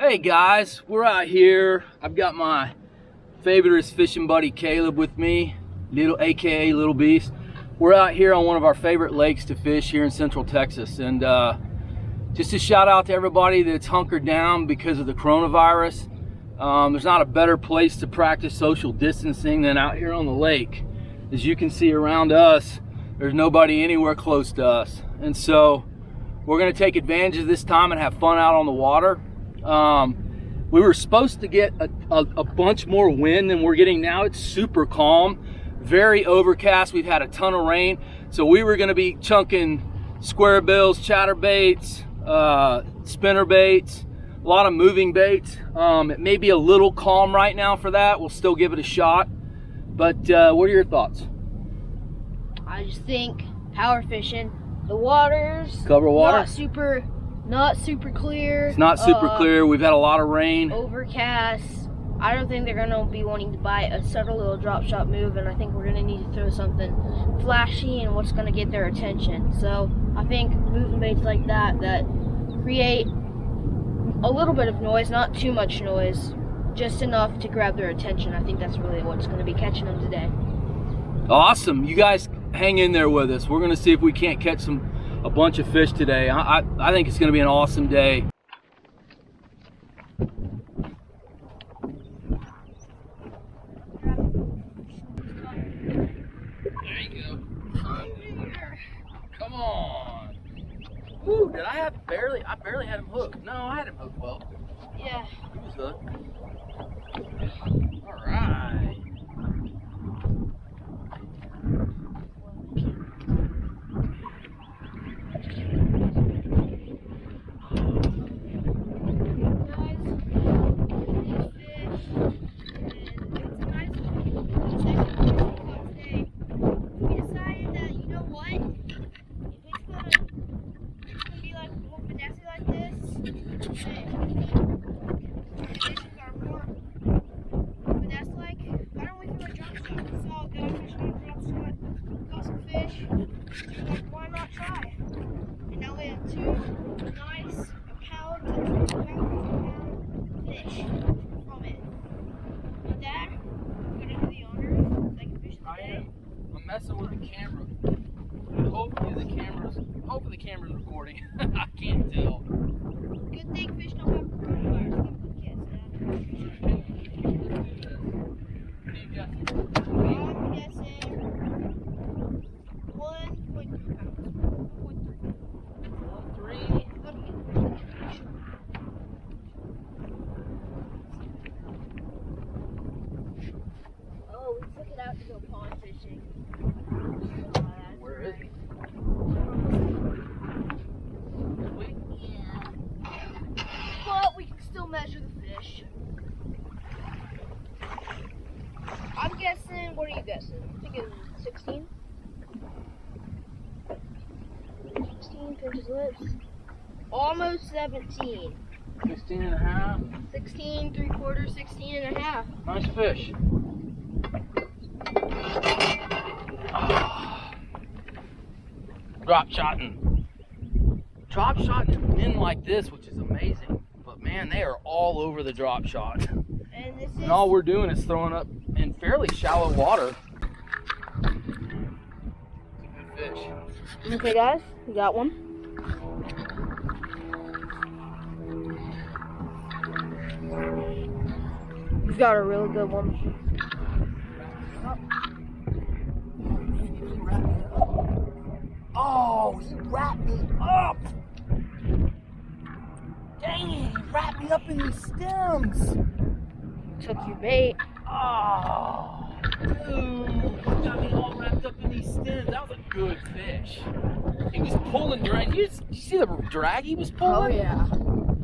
Hey guys, we're out here. I've got my favorite fishing buddy Caleb with me, aka Little Beast. We're out here on one of our favorite lakes to fish here in Central Texas, and just a shout out to everybody that's hunkered down because of the coronavirus. There's not a better place to practice social distancing than out here on the lake. As you can see around us, there's nobody anywhere close to us, and so we're going to take advantage of this time and have fun out on the water. We were supposed to get a bunch more wind than we're getting now. It's super calm, very overcast. We've had a ton of rain, so we were going to be chunking square bills, chatterbaits, spinner baits, a lot of moving baits. It may be a little calm right now for that. We'll still give it a shot, but what are your thoughts? I just think power fishing, the water's cover water, not super clear. It's not super clear. We've had a lot of rain. Overcast. I don't think they're gonna be wanting to bite a subtle little drop shot move, and I think we're gonna need to throw something flashy and what's gonna get their attention. So I think moving baits like that create a little bit of noise, not too much noise, just enough to grab their attention. I think that's really what's gonna be catching them today. Awesome. You guys hang in there with us. We're gonna see if we can't catch a bunch of fish today. I think it's going to be an awesome day. There you go. Come on. Woo, did I barely had him hooked. No, I had him hooked well. Yeah. He was hooked. All right. Why not try? And now we have two nice pound fish from it. With that, I'm gonna do the honor so I can fish today. I'm messing with the camera. Hopefully the camera's recording. I can't tell. Good thing fish don't have coronavirus. I'm guessing 1.3 pounds. Oh, we took it out to go pond fishing. Where is he? Yeah. But we can still measure the fish. I'm guessing, what are you guessing? I think it's 16? 16, pinch his lips. Almost 17. 16 and a half. 16, 3/4, 16 and a half. Nice fish. Drop shotting in like this, which is amazing. But man, they are all over the drop shot. And all we're doing is throwing up in fairly shallow water. Good fish. Okay guys, we got one. He's got a really good one. Oh, he wrapped me up! Dang it, he wrapped me up in these stems! Took your bait. Oh, dude, he got me all wrapped up in these stems. That was a good fish. He was pulling drag. You see the drag he was pulling? Oh yeah.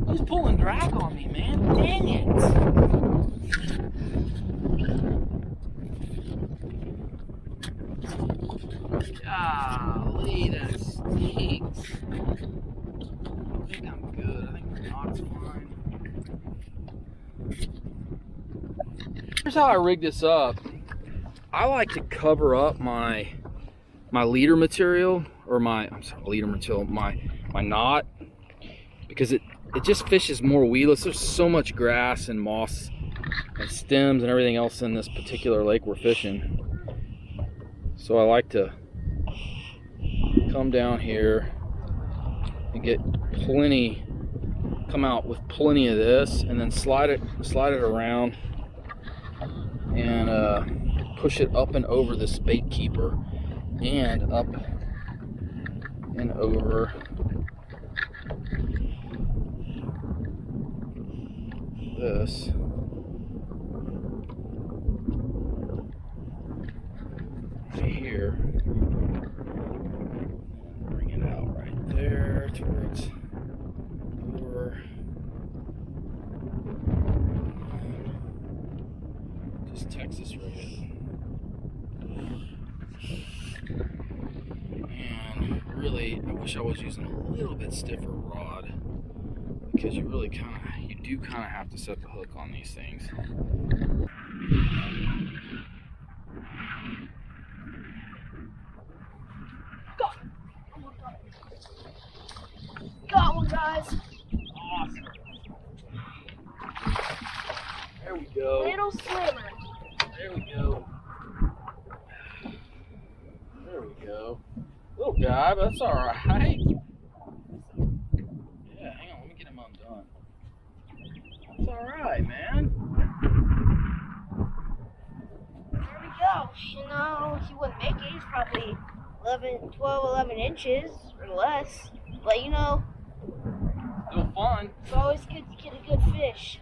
He was pulling drag on me, man. Dang it. Golly, that stinks. I think I'm good. I think the knot's fine. Here's how I rig this up. I like to cover up my leader material, or my knot, because it just fishes more weedless. There's so much grass and moss and stems and everything else in this particular lake we're fishing. So I like to come down here and get plenty, come out with plenty of this, and then slide it around and push it up and over this bait keeper and up and over this. Right here. Bring it out right there towards over. Just Texas rig it. And really, I wish I was using a little bit stiffer rod, because you do kind of have to set the hook on these things. Got one, guys. Awesome. There we go. Little swimmer. There we go. There we go. Little guy, but that's all right. Yeah, hang on. Let me get him undone. That's all right, man. There we go. You know, he wouldn't make it. He's probably 11 inches or less. But you know, Still fun. it's always good to get a good fish.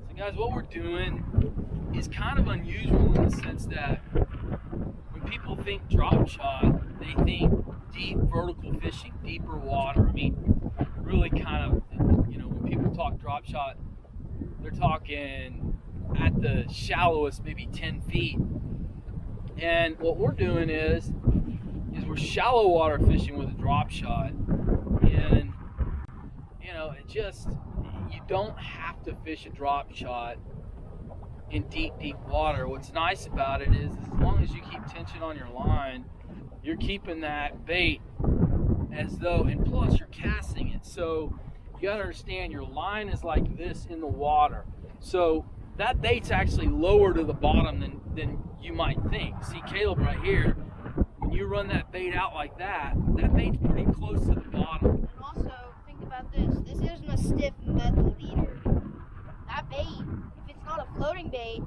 So guys, what we're doing is kind of unusual in the sense that when people think drop shot, they think deep vertical fishing, deeper water. I mean, really kind of, you know, when people talk drop shot, they're talking at the shallowest, maybe 10 feet. And what we're doing is we're shallow water fishing with a drop shot. And, you know, you don't have to fish a drop shot in deep water. What's nice about it is as long as you keep tension on your line, you're keeping that bait as though, and plus you're casting it. So you gotta understand, your line is like this in the water. So that bait's actually lower to the bottom than you might think. See Caleb right here, when you run that bait out like that, that bait's pretty close to the bottom. And also, think about this. This isn't a stiff metal leader. That bait, if it's not a floating bait,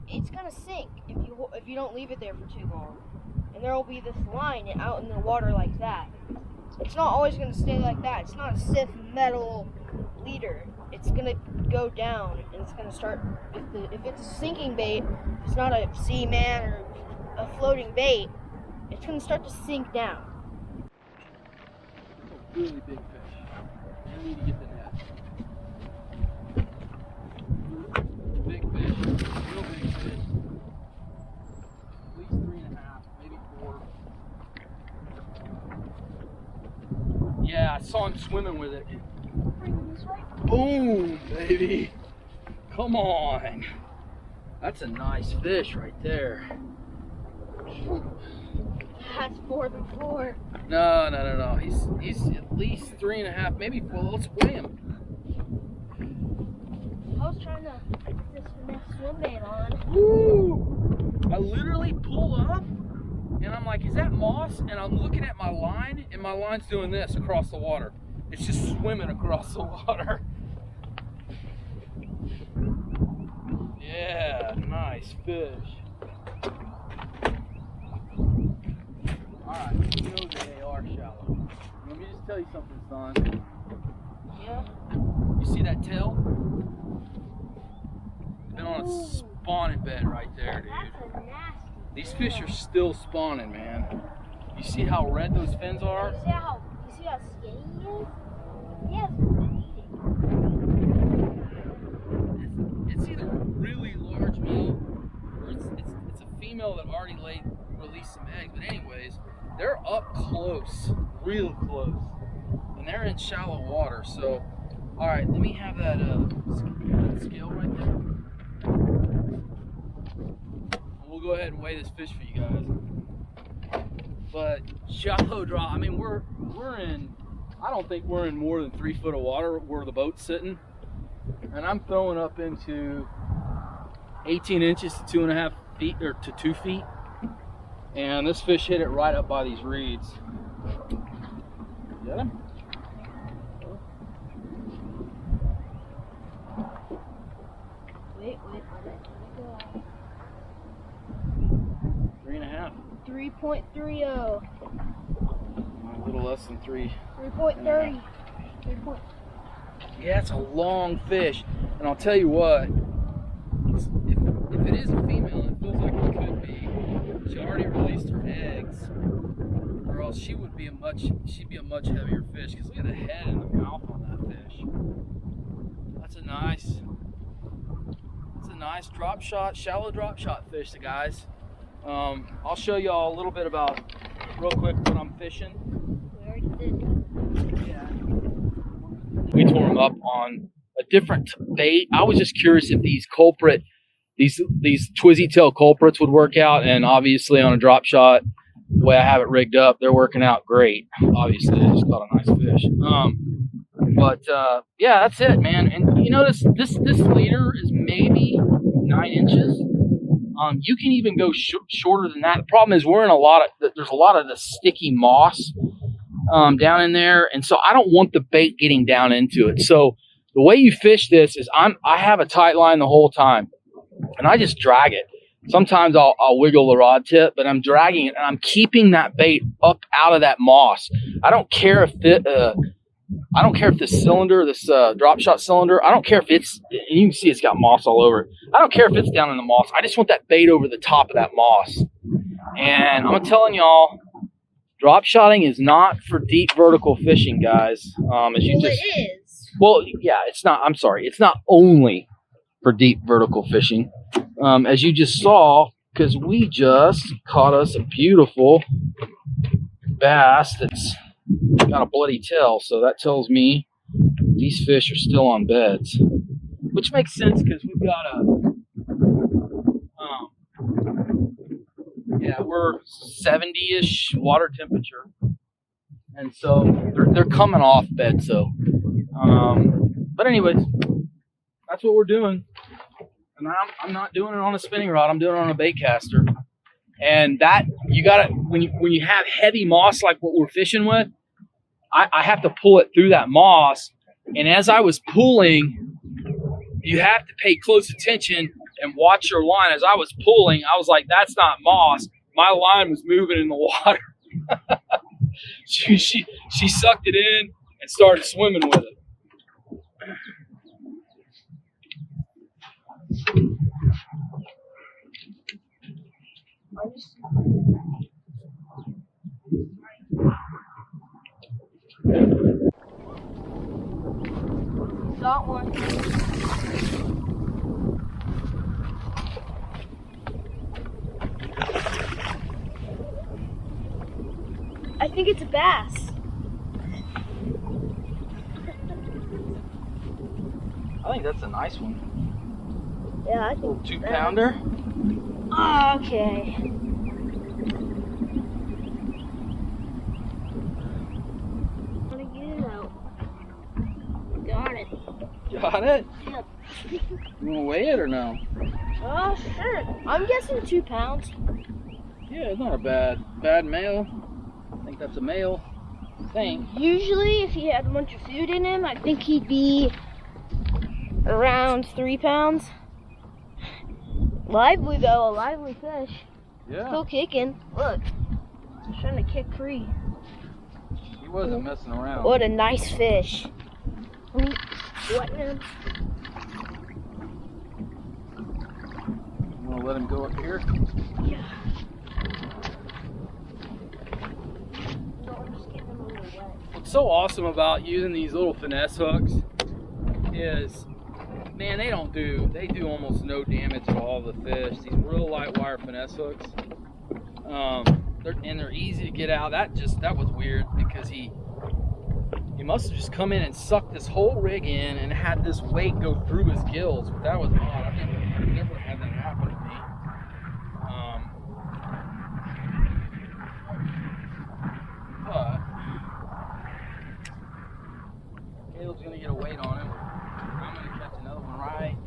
it's gonna sink if you don't leave it there for too long. And there will be this line out in the water like that. It's not always gonna stay like that. It's not a stiff metal leader. It's gonna go down, and it's gonna start. If it's a sinking bait, it's not a seaman or a floating bait. It's gonna start to sink down. A really big fish. I need to get the net. Big fish, real big fish. At least 3.5, maybe 4. Yeah, I saw him swimming with it. Boom, baby. Come on. That's a nice fish right there. That's more than 4. No. He's at least 3.5, maybe 4. Let's weigh him. I was trying to put this next swim bait on. Woo! I literally pull up and I'm like, is that moss? And I'm looking at my line, and my line's doing this across the water. It's just swimming across the water. Yeah, nice fish. Alright, you know they are shallow. Let me just tell you something, son. Yeah. You see that tail? Been on a spawning bed right there, dude. That's a nasty. These fish are still spawning, man. You see how red those fins are? You see how skinny he is? He has It's either a really large male or it's a female that already released some eggs. But anyways, they're up close, real close, and they're in shallow water. So, all right, let me have that scale right there. go ahead and weigh this fish for you guys. But shallow drop, I mean, we're in, I don't think we're in more than 3 foot of water where the boat's sitting. And I'm throwing up into 18 inches to 2.5 feet, or to 2 feet. And this fish hit it right up by these reeds. Get him? Wait. 3.5. 3.30. A little less than 3. 3.30. Yeah, it's a long fish. And I'll tell you what, if it is a female, and it feels like it could be, she already released her eggs, or else she'd be a much heavier fish. Because look at the head and the mouth on that fish. That's a nice drop shot, shallow drop shot fish, guys. I'll show y'all a little bit about, real quick, what I'm fishing. We already did. Yeah. We tore them up on a different bait. I was just curious if these twizzy tail culprits would work out, and obviously on a drop shot, the way I have it rigged up, they're working out great. Obviously, I just caught a nice fish. Yeah, that's it, man. And you know, this leader is maybe 9 inches. You can even go shorter than that. The problem is there's a lot of the sticky moss down in there, and so I don't want the bait getting down into it. So the way you fish this is I have a tight line the whole time, and I just drag it. Sometimes I'll wiggle the rod tip, but I'm dragging it, and I'm keeping that bait up out of that moss. I don't care if this cylinder, this drop shot cylinder, I don't care if it's, and you can see it's got moss all over it. I don't care if it's down in the moss. I just want that bait over the top of that moss. And I'm telling y'all, drop shotting is not for deep vertical fishing, guys. It is. Well, yeah, it's not. I'm sorry. It's not only for deep vertical fishing. As you just saw, because we just caught us a beautiful bass that's got a bloody tail, so that tells me these fish are still on beds, which makes sense because we've got we're 70-ish water temperature, and so they're coming off bed. So, but anyways, that's what we're doing, and I'm not doing it on a spinning rod. I'm doing it on a bait caster. And that, you gotta, when you have heavy moss like what we're fishing with, I have to pull it through that moss. And as I was pulling, you have to pay close attention and watch your line. As I was pulling, I was like, that's not moss. My line was moving in the water. she sucked it in and started swimming with it. Got one. I think it's a bass. I think that's a nice one. Yeah, I think 2-pounder. Okay. I'm gonna get it out. Got it. Got it? Yep. You want to weigh it or no? Oh, sure. I'm guessing 2 pounds. Yeah, it's not a bad male. I think that's a male thing. Usually, if he had a bunch of food in him, I think he'd be around 3 pounds. Lively though, a lively fish. Yeah. Still kicking. Look, he's trying to kick free. He wasn't messing around. What a nice fish. What him? You want to let him go up here? Yeah. No, I'm just getting him a little wet. What's so awesome about using these little finesse hooks is, man, they do almost no damage at all to the fish. These real light wire finesse hooks, they're easy to get out. That was weird because he must have just come in and sucked this whole rig in and had this weight go through his gills. But that was odd. I've never had that happen to me. get a weight on him. I'm gonna catch another one right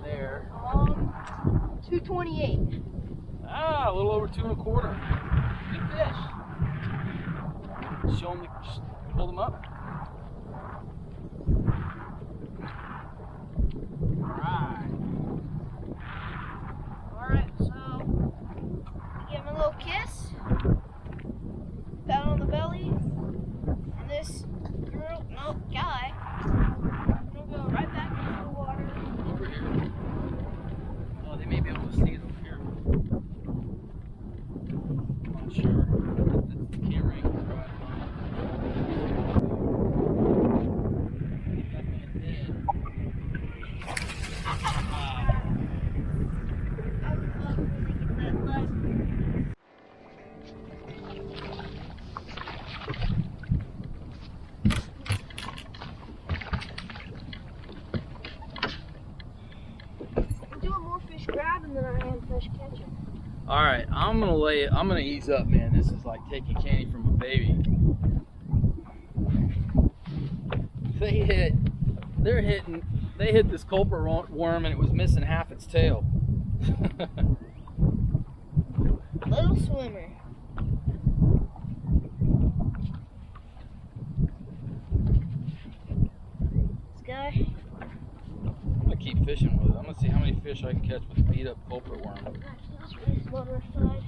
there. 228. Ah, a little over 2¼ Good fish. Show him, pull them up. Alright, so give him a little kiss, pat on the belly, and this guy, gonna go right back into the water. Over here. Oh, they may be able to see it over here. I'm not sure. The camera angle's right. That man dead. I'm doing more fish grabbing than I am fish catching. All right, I'm gonna ease up, man. This is like taking candy from a baby. They hit this culprit worm and it was missing half its tail. Little swimmer. This guy. I'm gonna keep fishing with it. I'm gonna see how many fish I can catch with a beat up culprit worm. Actually, let's raise the other side.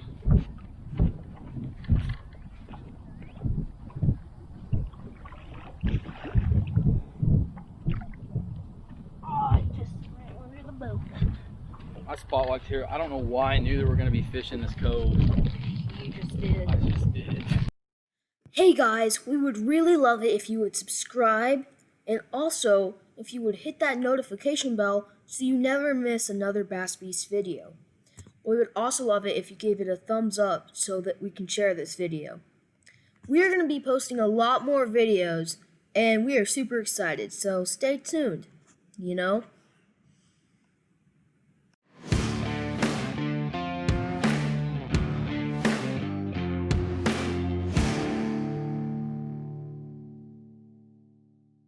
Oh, I just ran under the boat. I spot walked here. I don't know why I knew there were gonna be fish in this cove. You just did. I just did. Hey guys, we would really love it if you would subscribe, and also if you would hit that notification bell so you never miss another Bass Beast video. We would also love it if you gave it a thumbs up so that we can share this video. We are going to be posting a lot more videos and we are super excited, so stay tuned, you know?